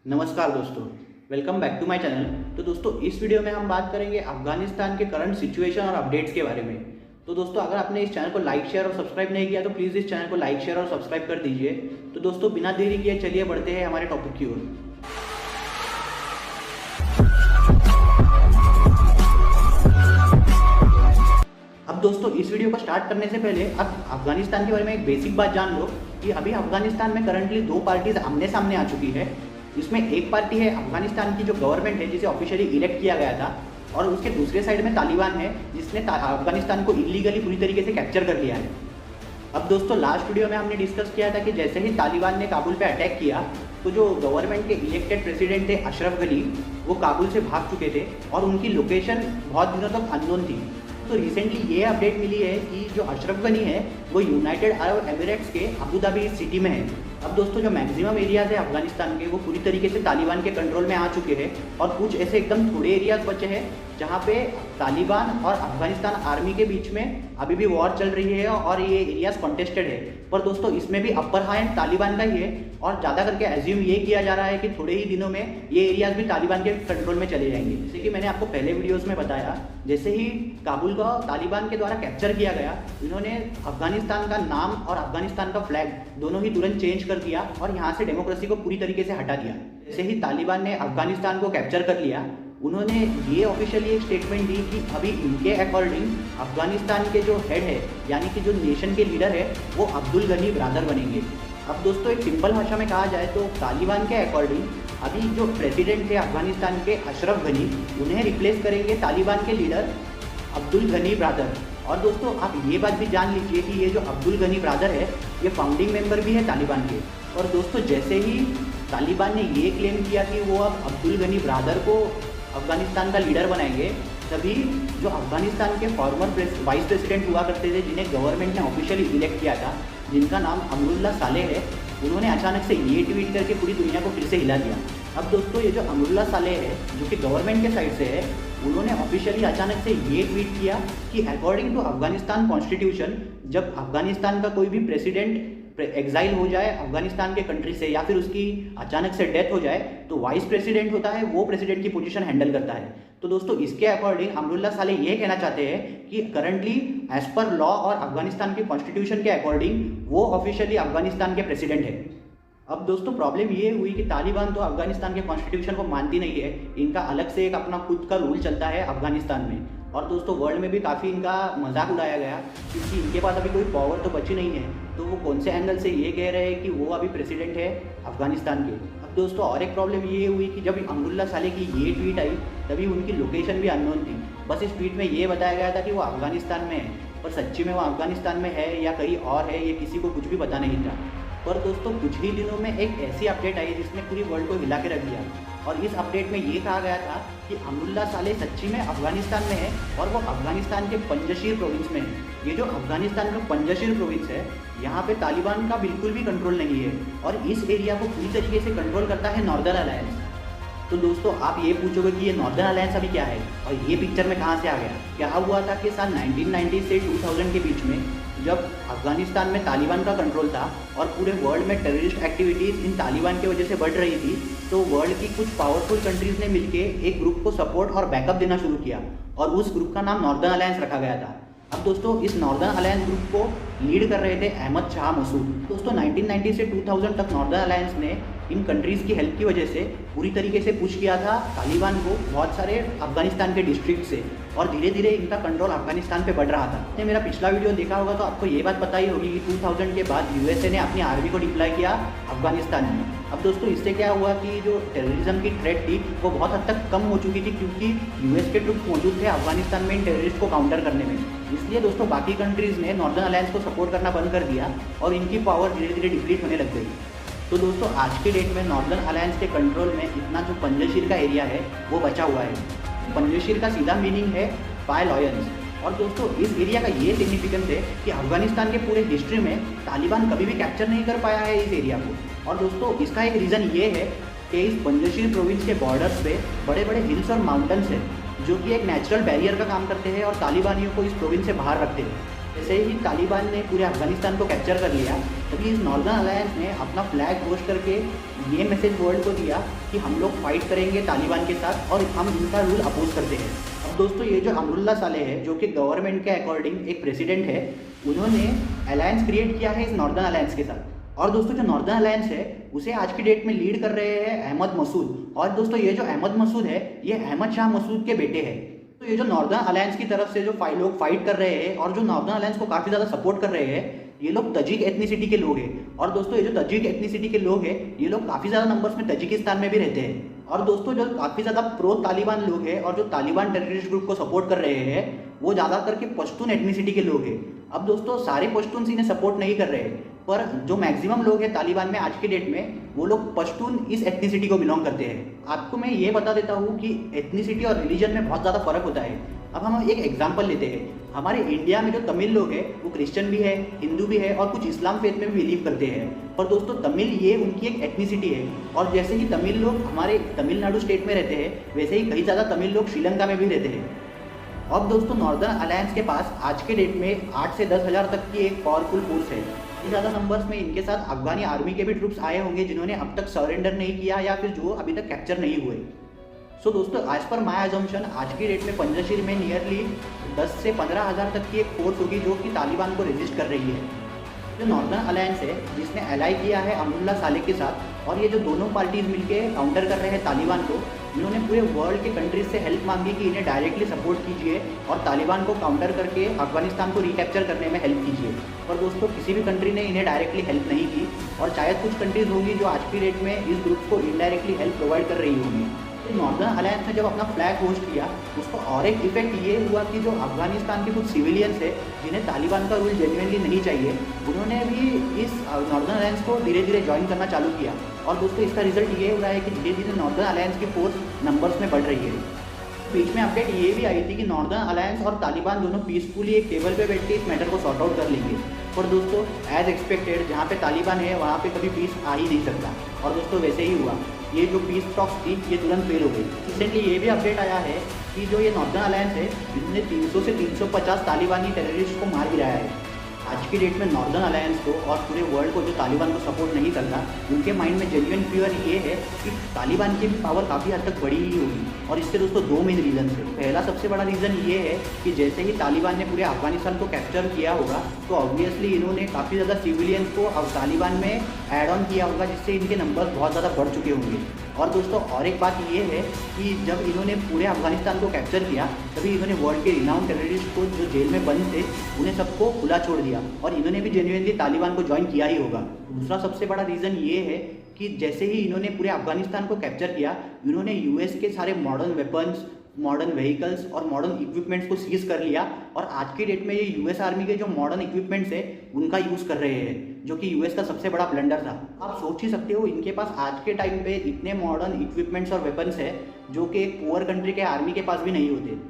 नमस्कार दोस्तों, welcome back to my channel. तो दोस्तों इस वीडियो में हम बात करेंगे अफगानिस्तान के करंट सिचुएशन और अपडेट्स के बारे में। तो दोस्तों अगर आपने इस चैनल को लाइक शेयर और सब्सक्राइब नहीं किया तो प्लीज़ इस चैनल को लाइक शेयर और सब्सक्राइब कर दीजिए। तो दोस्तों बिना देरी किए चलिए बढ़ते हैं हमारे टॉपिक की ओर। अब दोस्तों इस वीडियो को स्टार्ट करने से पहले अब अफगानिस्तान के बारे में एक बेसिक बात जान लो कि अभी अफगानिस्तान में करंटली दो पार्टीज आमने सामने आ चुकी है। इसमें एक पार्टी है अफगानिस्तान की जो गवर्नमेंट है जिसे ऑफिशियली इलेक्ट किया गया था, और उसके दूसरे साइड में तालिबान है जिसने अफगानिस्तान को इलीगली पूरी तरीके से कैप्चर कर लिया है। अब दोस्तों लास्ट वीडियो में हमने डिस्कस किया था कि जैसे ही तालिबान ने काबुल पे अटैक किया तो जो गवर्नमेंट के इलेक्टेड प्रेसिडेंट थे अशरफ गनी, वो काबुल से भाग चुके थे और उनकी लोकेशन बहुत दिनों तक अननोन थी। तो रिसेंटली ये अपडेट मिली है कि जो अशरफ गनी है वो यूनाइटेड अरब एमिरेट्स के अबू धाबी सिटी में है। अब दोस्तों जो मैक्सिमम एरियाज है अफगानिस्तान के वो पूरी तरीके से तालिबान के कंट्रोल में आ चुके हैं, और कुछ ऐसे एकदम थोड़े एरियाज बचे हैं जहाँ पे तालिबान और अफगानिस्तान आर्मी के बीच में अभी भी वॉर चल रही है और ये एरियाज कॉन्टेस्टेड है। पर दोस्तों इसमें भी अपर हैंड तालिबान का ही है, और ज़्यादा करके एज्यूम ये किया जा रहा है कि थोड़े ही दिनों में ये एरियाज भी तालिबान के कंट्रोल में चले जाएंगे। जैसे कि मैंने आपको पहले वीडियोज़ में बताया, जैसे ही काबुल को तालिबान के द्वारा कैप्चर किया गया, इन्होंने अफगानिस्तान का नाम और अफगानिस्तान का फ्लैग दोनों ही तुरंत चेंज कर दिया और यहाँ से डेमोक्रेसी को पूरी तरीके से हटा दिया। जैसे ही तालिबान ने अफगानिस्तान को कैप्चर कर लिया, उन्होंने ये ऑफिशियली एक स्टेटमेंट दी कि अभी इनके अकॉर्डिंग अफगानिस्तान के जो हेड है यानी कि जो नेशन के लीडर है वो अब्दुल गनी ब्रदर बनेंगे। अब दोस्तों एक सिंपल भाषा में कहा जाए तो तालिबान के अकॉर्डिंग अभी जो प्रेसिडेंट थे अफगानिस्तान के अशरफ गनी, उन्हें रिप्लेस करेंगे तालिबान के लीडर अब्दुल गनी ब्रदर। और दोस्तों आप ये बात भी जान लीजिए कि ये जो अब्दुल गनी ब्रदर है ये फाउंडिंग मेंबर भी है तालिबान के। और दोस्तों जैसे ही तालिबान ने ये क्लेम किया कि वो अब अब्दुल गनी ब्रदर को अफगानिस्तान का लीडर बनाएंगे, तभी जो अफगानिस्तान के फॉर्मर वाइस प्रेसिडेंट हुआ करते थे जिन्हें गवर्नमेंट ने ऑफिशियली इलेक्ट किया था, जिनका नाम अमरुल्लाह सालेह है, उन्होंने अचानक से ये ट्वीट करके पूरी दुनिया को फिर से हिला दिया। अब दोस्तों ये जो अमरुल्लाह सालेह है जो कि गवर्नमेंट के साइड से है, उन्होंने ऑफिशियली अचानक से ये ट्वीट किया कि अकॉर्डिंग टू अफगानिस्तान कॉन्स्टिट्यूशन, जब अफगानिस्तान का कोई भी प्रेसिडेंट एग्जाइल हो जाए अफगानिस्तान के कंट्री से या फिर उसकी अचानक से डेथ हो जाए तो वाइस प्रेसिडेंट होता है, वो प्रेसिडेंट की पोजीशन हैंडल करता है। तो दोस्तों इसके अकॉर्डिंग अमरुल्लाह सालेह ये कहना चाहते हैं कि करंटली एज पर लॉ और अफगानिस्तान के कॉन्स्टिट्यूशन के अकॉर्डिंग वो ऑफिशियली अफगानिस्तान के प्रेसिडेंट है। अब दोस्तों प्रॉब्लम ये हुई कि तालिबान तो अफगानिस्तान के कॉन्स्टिट्यूशन को मानती नहीं है, इनका अलग से एक अपना खुद का रूल चलता है अफगानिस्तान में। और दोस्तों वर्ल्ड में भी काफ़ी इनका मजाक उड़ाया गया क्योंकि इनके पास अभी कोई पावर तो बची नहीं है, तो वो कौन से एंगल से ये कह रहे हैं कि वो अभी प्रेसिडेंट है अफगानिस्तान के। अब दोस्तों और एक प्रॉब्लम ये हुई कि जब अमरुल्लाह सालेह की ये ट्वीट आई तभी उनकी लोकेशन भी अननोन थी। बस इस ट्वीट में ये बताया गया था कि वो अफगानिस्तान में है, पर सच्ची में वो अफगानिस्तान में है या कहीं और है ये किसी को कुछ भी पता नहीं था। पर दोस्तों कुछ ही दिनों में एक ऐसी अपडेट आई जिसने पूरी वर्ल्ड को हिला के रख दिया, और इस अपडेट में ये कहा गया था कि अमरुल्लाह सालेह सच्ची में अफगानिस्तान में है और वो अफगानिस्तान के पंजशीर प्रोविंस में है। ये जो अफगानिस्तान का पंजशीर प्रोविंस है यहाँ पे तालिबान का बिल्कुल भी कंट्रोल नहीं है, और इस एरिया को पूरी तरीके से कंट्रोल करता है नॉर्दर्न अलायंस। तो दोस्तों आप ये पूछोगे कि ये नॉर्दर्न अलायंस अभी क्या है और ये पिक्चर में कहाँ से आ गया। क्या हुआ था कि साल 1990 से 2000 के बीच में जब अफगानिस्तान में तालिबान का कंट्रोल था और पूरे वर्ल्ड में टेररिस्ट एक्टिविटीज़ इन तालिबान की वजह से बढ़ रही थी, तो वर्ल्ड की कुछ पावरफुल कंट्रीज़ ने मिलकर एक ग्रुप को सपोर्ट और बैकअप देना शुरू किया, और उस ग्रुप का नाम नॉर्दर्न अलायंस रखा गया था। अब दोस्तों इस नॉर्दर्न अलायंस ग्रुप को लीड कर रहे थे अहमद शाह मसूद। दोस्तों 1990 से 2000 तक नॉर्दर्न अलायंस ने इन कंट्रीज़ की हेल्प की वजह से पूरी तरीके से पुश किया था तालिबान को बहुत सारे अफगानिस्तान के डिस्ट्रिक्ट से, और धीरे धीरे इनका कंट्रोल अफगानिस्तान पे बढ़ रहा था। आपने मेरा पिछला वीडियो देखा होगा तो आपको ये बात पता ही होगी कि 2000 के बाद यूएसए ने अपनी आर्मी को डिप्लॉय किया अफगानिस्तान में। अब दोस्तों इससे क्या हुआ कि जो टेररिज्म की थ्रेट थी वो बहुत हद तक कम हो चुकी थी, क्योंकि यूएस के ट्रुप्स मौजूद थे अफगानिस्तान में इन टेररिस्ट को काउंटर करने में। इसलिए दोस्तों बाकी कंट्रीज़ ने नॉर्दर्न अलायंस को सपोर्ट करना बंद कर दिया और इनकी पावर धीरे धीरे डिप्लीट होने लग गई। तो दोस्तों आज के डेट में नॉर्दर्न अलायंस के कंट्रोल में इतना जो पंजशीर का एरिया है वो बचा हुआ है। पंजशीर का सीधा मीनिंग है बाय लॉयंस। और दोस्तों इस एरिया का ये सिग्निफिकेंस है कि अफगानिस्तान के पूरे हिस्ट्री में तालिबान कभी भी कैप्चर नहीं कर पाया है इस एरिया को। और दोस्तों इसका एक रीज़न ये है कि इस पंजशीर प्रोविंस के बॉर्डर्स पे बड़े बड़े हिल्स और माउंटेन्स हैं जो कि एक नेचुरल बैरियर का काम करते हैं और तालिबानियों को इस प्रोविंस से बाहर रखते हैं। जैसे ही तालिबान ने पूरे अफगानिस्तान को कैप्चर कर लिया, तभी इस नॉर्दर्न अलायंस ने अपना फ्लैग होस्ट करके ये मैसेज वर्ल्ड को दिया कि हम लोग फाइट करेंगे तालिबान के साथ और हम इनका रूल अपोज करते हैं। अब दोस्तों ये जो अमरुल्ला सालेह है, जो कि गवर्नमेंट के अकॉर्डिंग एक प्रेसिडेंट है, उन्होंने अलायंस क्रिएट किया है इस नॉर्दर्न अलायंस के साथ। और दोस्तों जो नॉर्दर्न अलायंस है उसे आज की डेट में लीड कर रहे हैं अहमद मसूद। और दोस्तों ये जो अहमद मसूद है, ये अहमद शाह मसूद के बेटे हैं। तो ये जो नॉर्दर्न अलायंस की तरफ से जो लोग फाइट कर रहे हैं और जो नॉर्दर्न अलायंस को काफ़ी ज़्यादा सपोर्ट कर रहे हैं, ये लोग तजिक एथनिसिटी के लोग हैं। और दोस्तों ये जो तजिक एथनिसिटी के लोग हैं, ये लोग काफ़ी ज़्यादा नंबर्स में तजिकिस्तान में भी रहते हैं। और दोस्तों जो काफ़ी ज़्यादा प्रो तालिबान लोग हैं और जो तालिबान टेररिस्ट ग्रुप को सपोर्ट कर रहे हैं, वो ज़्यादा करके पश्तून एथनिसिटी के लोग हैं। अब दोस्तों सारे पश्तून इन्हें सपोर्ट नहीं कर रहे हैं, पर जो मैक्सिमम लोग हैं तालिबान में आज के डेट में, वो लोग पश्तून इस एथनिसिटी को बिलोंग करते हैं। आपको मैं ये बता देता हूँ कि एथनिसिटी और रिलीजन में बहुत ज़्यादा फर्क होता है। अब हम एक एग्जाम्पल लेते हैं। हमारे इंडिया में जो तमिल लोग हैं वो क्रिश्चियन भी है, हिंदू भी है और कुछ इस्लाम फेथ में भी बिलीव करते हैं। पर दोस्तों तमिल ये उनकी एक एथनिसिटी है। और जैसे कि तमिल लोग हमारे तमिलनाडु स्टेट में रहते हैं, वैसे ही कई ज़्यादा तमिल लोग श्रीलंका में भी रहते हैं। अब दोस्तों नॉर्दर्न अलायंस के पास आज के डेट में 8 से 10 हज़ार तक की एक पावरफुल फोर्स है। ज़्यादा नंबर्स में इनके साथ अफगानी आर्मी के भी ट्रूप्स आए होंगे जिन्होंने अब तक सरेंडर नहीं किया या फिर जो अभी तक कैप्चर नहीं हुए। सो दोस्तों एज पर माई अजम्पशन आज की डेट में पंजशीर में नियरली 10 से 15 हज़ार तक की एक फोर्स होगी जो कि तालिबान को रेजिस्ट कर रही है। जो नॉर्दर्न अलायंस है जिसने अलाई किया है अमरुल्ला सालेह के साथ, और ये जो दोनों पार्टीज मिलकर काउंटर कर रहे हैं तालिबान को, इन्होंने पूरे वर्ल्ड के कंट्रीज से हेल्प मांगी कि इन्हें डायरेक्टली सपोर्ट कीजिए और तालिबान को काउंटर करके अफगानिस्तान को रिकैप्चर करने में हेल्प कीजिए। पर दोस्तों किसी भी कंट्री ने इन्हें डायरेक्टली हेल्प नहीं की, और शायद कुछ कंट्रीज होंगी जो आज की डेट में इस ग्रुप को इनडायरेक्टली हेल्प प्रोवाइड कर रही होंगी। तो नॉर्दर्न अलायंस ने जब अपना फ्लैग होस्ट किया, उसको और एक इफेक्ट ये हुआ कि जो अफगानिस्तान के कुछ सिविलियंस है जिन्हें तालिबान का रूल जेन्युइनली नहीं चाहिए, उन्होंने भी इस नॉर्दर्न अलायंस को धीरे धीरे ज्वाइन करना चालू किया। और दोस्तों इसका रिजल्ट ये हो रहा है कि धीरे धीरे नॉर्दर्न अलायंस की फोर्स नंबर्स में बढ़ रही है। बीच में अपडेट ये भी आई थी कि नॉर्दर्न अलायंस और तालिबान दोनों पीसफुली एक टेबल पे बैठ के इस मैटर को सॉर्ट आउट कर लेंगे। और दोस्तों एज एक्सपेक्टेड जहाँ पे तालिबान है वहाँ पे कभी पीस आ ही नहीं सकता। और दोस्तों वैसे ही हुआ, ये जो पीस टॉक्स थी ये तुरंत फेल हो गई। रिसेंटली ये भी अपडेट आया है कि जो ये नॉर्दर्न अलायंस है इसने 300 से 350 तालिबानी टेररिस्ट को मार गिराया है। आज की डेट में नॉर्दर्न अलायंस को और पूरे वर्ल्ड को जो तालिबान को सपोर्ट नहीं करता, उनके माइंड में जेन्युइन फियर ये है कि तालिबान की भी पावर काफ़ी हद तक बढ़ी ही होगी। और इसके दोस्तों दो मेन रीज़न है। पहला सबसे बड़ा रीज़न ये है कि जैसे ही तालिबान ने पूरे अफगानिस्तान को कैप्चर किया होगा, तो ऑब्वियसली इन्होंने काफ़ी ज़्यादा सिविलियंस को अब तालिबान में ऐड ऑन किया होगा, जिससे इनके नंबर बहुत ज़्यादा बढ़ चुके होंगे। और दोस्तों और एक बात ये है कि जब इन्होंने पूरे अफगानिस्तान को कैप्चर किया, तभी इन्होंने वर्ल्ड के रिनाउंड टेररिस्ट को जो जेल में बंद थे उन्हें सबको खुला छोड़ दिया, और इन्होंने भी जेन्युइनली तालिबान को ज्वाइन किया ही होगा। दूसरा सबसे बड़ा रीज़न ये है कि जैसे ही इन्होंने पूरे अफगानिस्तान को कैप्चर किया, इन्होंने यूएस के सारे मॉडर्न वेपन्स, मॉडर्न व्हीकल्स और मॉडर्न इक्विपमेंट्स को सीज कर लिया। और आज की डेट में ये यूएस आर्मी के जो मॉडर्न इक्विपमेंट्स है उनका यूज़ कर रहे हैं, जो कि यूएस का सबसे बड़ा ब्लंडर था। आप सोच ही सकते हो इनके पास आज के टाइम पे इतने मॉडर्न इक्विपमेंट्स और वेपन्स है जो कि एक पुअर कंट्री के आर्मी के पास भी नहीं होते।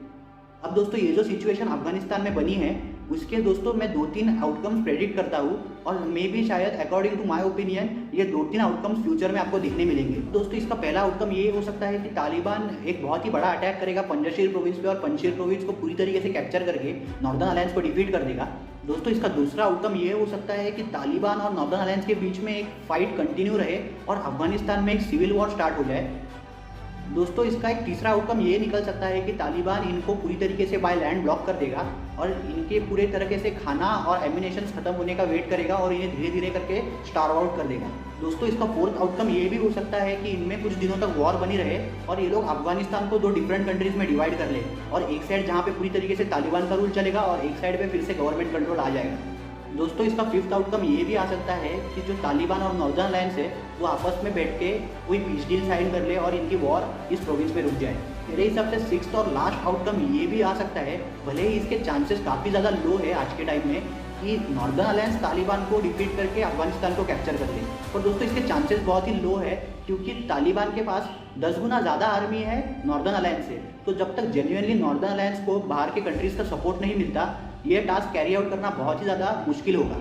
अब दोस्तों ये जो सिचुएशन अफगानिस्तान में बनी है, उसके दोस्तों मैं 2-3 आउटकम्स प्रेडिक्ट करता हूँ, और मे भी शायद अकॉर्डिंग टू माय ओपिनियन ये 2-3 आउटकम्स फ्यूचर में आपको दिखने मिलेंगे। दोस्तों इसका पहला आउटकम ये हो सकता है कि तालिबान एक बहुत ही बड़ा अटैक करेगा पंजशीर प्रोविंस पे, और पंजशीर प्रोविंस को पूरी तरीके से कैप्चर करके नॉर्दर्न अलायंस को डिफीट कर देगा। दोस्तों इसका दूसरा आउटकम ये हो सकता है कि तालिबान और नॉर्दर्न अलायंस के बीच में एक फाइट कंटिन्यू रहे और अफगानिस्तान में एक सिविल वॉर स्टार्ट हो जाए। दोस्तों इसका एक तीसरा आउटकम ये निकल सकता है कि तालिबान इनको पूरी तरीके से बाय लैंड ब्लॉक कर देगा और इनके पूरे तरीके से खाना और एमिनेशन खत्म होने का वेट करेगा और इन्हें धीरे धीरे करके स्टार्व आउट कर देगा। दोस्तों इसका फोर्थ आउटकम ये भी हो सकता है कि इनमें कुछ दिनों तक वॉर बनी रहे और ये लोग अफगानिस्तान को 2 डिफरेंट कंट्रीज में डिवाइड कर ले, और एक साइड जहाँ पे पूरी तरीके से तालिबान का रूल चलेगा और एक साइड पे फिर से गवर्नमेंट कंट्रोल आ जाएगा। दोस्तों इसका फिफ्थ आउटकम ये भी आ सकता है कि जो तालिबान और नॉर्दर्न अलायंस है वो आपस में बैठ के कोई पीस डील साइन कर ले और इनकी वॉर इस प्रोविंस में रुक जाए। मेरे हिसाब से सिक्स्थ और लास्ट आउटकम ये भी आ सकता है, भले ही इसके चांसेस काफ़ी ज़्यादा लो है आज के टाइम में, कि नॉर्दर्न अलायंस तालिबान को डिफीट करके अफगानिस्तान को कैप्चर कर ले। और दोस्तों इसके चांसेस बहुत ही लो है क्योंकि तालिबान के पास 10 गुना ज़्यादा आर्मी है नॉर्दर्न अलायंस से। तो जब तक जेन्युइनली नॉर्दर्न अलायंस को बाहर के कंट्रीज़ का सपोर्ट नहीं मिलता, ये टास्क कैरी आउट करना बहुत ही ज़्यादा मुश्किल होगा।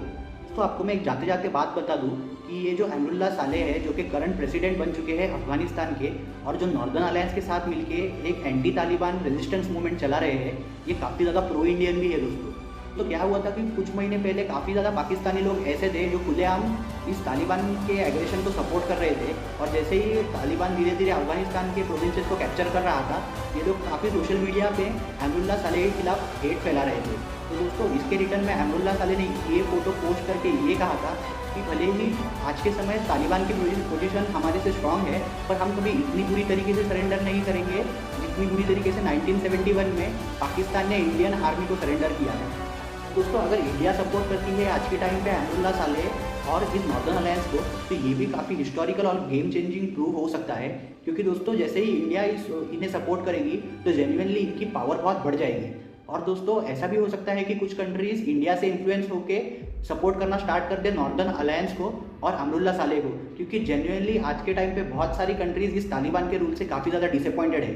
तो आपको मैं एक जाते जाते बात बता दूं कि ये जो अमरुल्ला सालेह है जो कि करंट प्रेसिडेंट बन चुके हैं अफगानिस्तान के, और जो नॉर्दर्न अलायंस के साथ मिलके एक एंटी तालिबान रेजिस्टेंस मूवमेंट चला रहे हैं, ये काफ़ी ज़्यादा प्रो इंडियन भी है दोस्तों। तो क्या हुआ था कि कुछ महीने पहले काफ़ी ज़्यादा पाकिस्तानी लोग ऐसे थे जो खुलेआम इस तालिबान के एग्रेशन को सपोर्ट कर रहे थे, और जैसे ही तालिबान धीरे धीरे अफगानिस्तान के प्रोविंसेस को कैप्चर कर रहा था, ये लोग काफ़ी सोशल मीडिया पे अमरुल्लाह सालेह के खिलाफ हेट फैला रहे थे। तो दोस्तों इसके रिटर्न में अमरुल्लाह सालेह ने ये फ़ोटो पोस्ट करके ये कहा था कि भले ही आज के समय तालिबान की पोजीशन हमारे से स्ट्रांग है, पर हम कभी इतनी बुरी तरीके से सरेंडर नहीं करेंगे जितनी बुरी तरीके से 1971 में पाकिस्तान ने इंडियन आर्मी को सरेंडर किया है। दोस्तों अगर इंडिया सपोर्ट करती है आज के टाइम पे अमरुल्लाह सालेह और इस नॉर्दर्न अलायंस को, तो ये भी काफ़ी हिस्टोरिकल और गेम चेंजिंग प्रूव हो सकता है, क्योंकि दोस्तों जैसे ही इंडिया इन्हें सपोर्ट करेगी तो जेन्युइनली इनकी पावर बहुत बढ़ जाएगी। और दोस्तों ऐसा भी हो सकता है कि कुछ कंट्रीज इंडिया से इन्फ्लुएंस होके सपोर्ट करना स्टार्ट कर दे नॉर्दर्न अलायंस को और अमरुल्लाह सालेह को, क्योंकि जेन्युइनली आज के टाइम पे बहुत सारी कंट्रीज इस तालिबान के रूल से काफ़ी ज़्यादा डिसअपॉइंटेड है।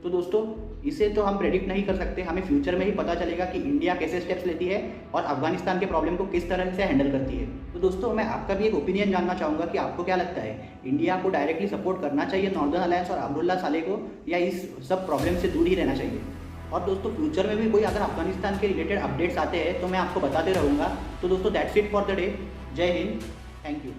तो दोस्तों इसे तो हम प्रेडिक्ट नहीं कर सकते, हमें फ्यूचर में ही पता चलेगा कि इंडिया कैसे स्टेप्स लेती है और अफगानिस्तान के प्रॉब्लम को किस तरह से हैंडल करती है। तो दोस्तों मैं आपका भी एक ओपिनियन जानना चाहूँगा कि आपको क्या लगता है, इंडिया को डायरेक्टली सपोर्ट करना चाहिए नॉर्दर्न अलायंस और अमरुल्लाह सालेह को, या इस सब प्रॉब्लम से दूर ही रहना चाहिए। और दोस्तों फ्यूचर में भी कोई अगर अफगानिस्तान के रिलेटेड अपडेट्स आते हैं तो मैं आपको बताते रहूँगा। तो दोस्तों that's it for the day. जय हिंद, थैंक यू।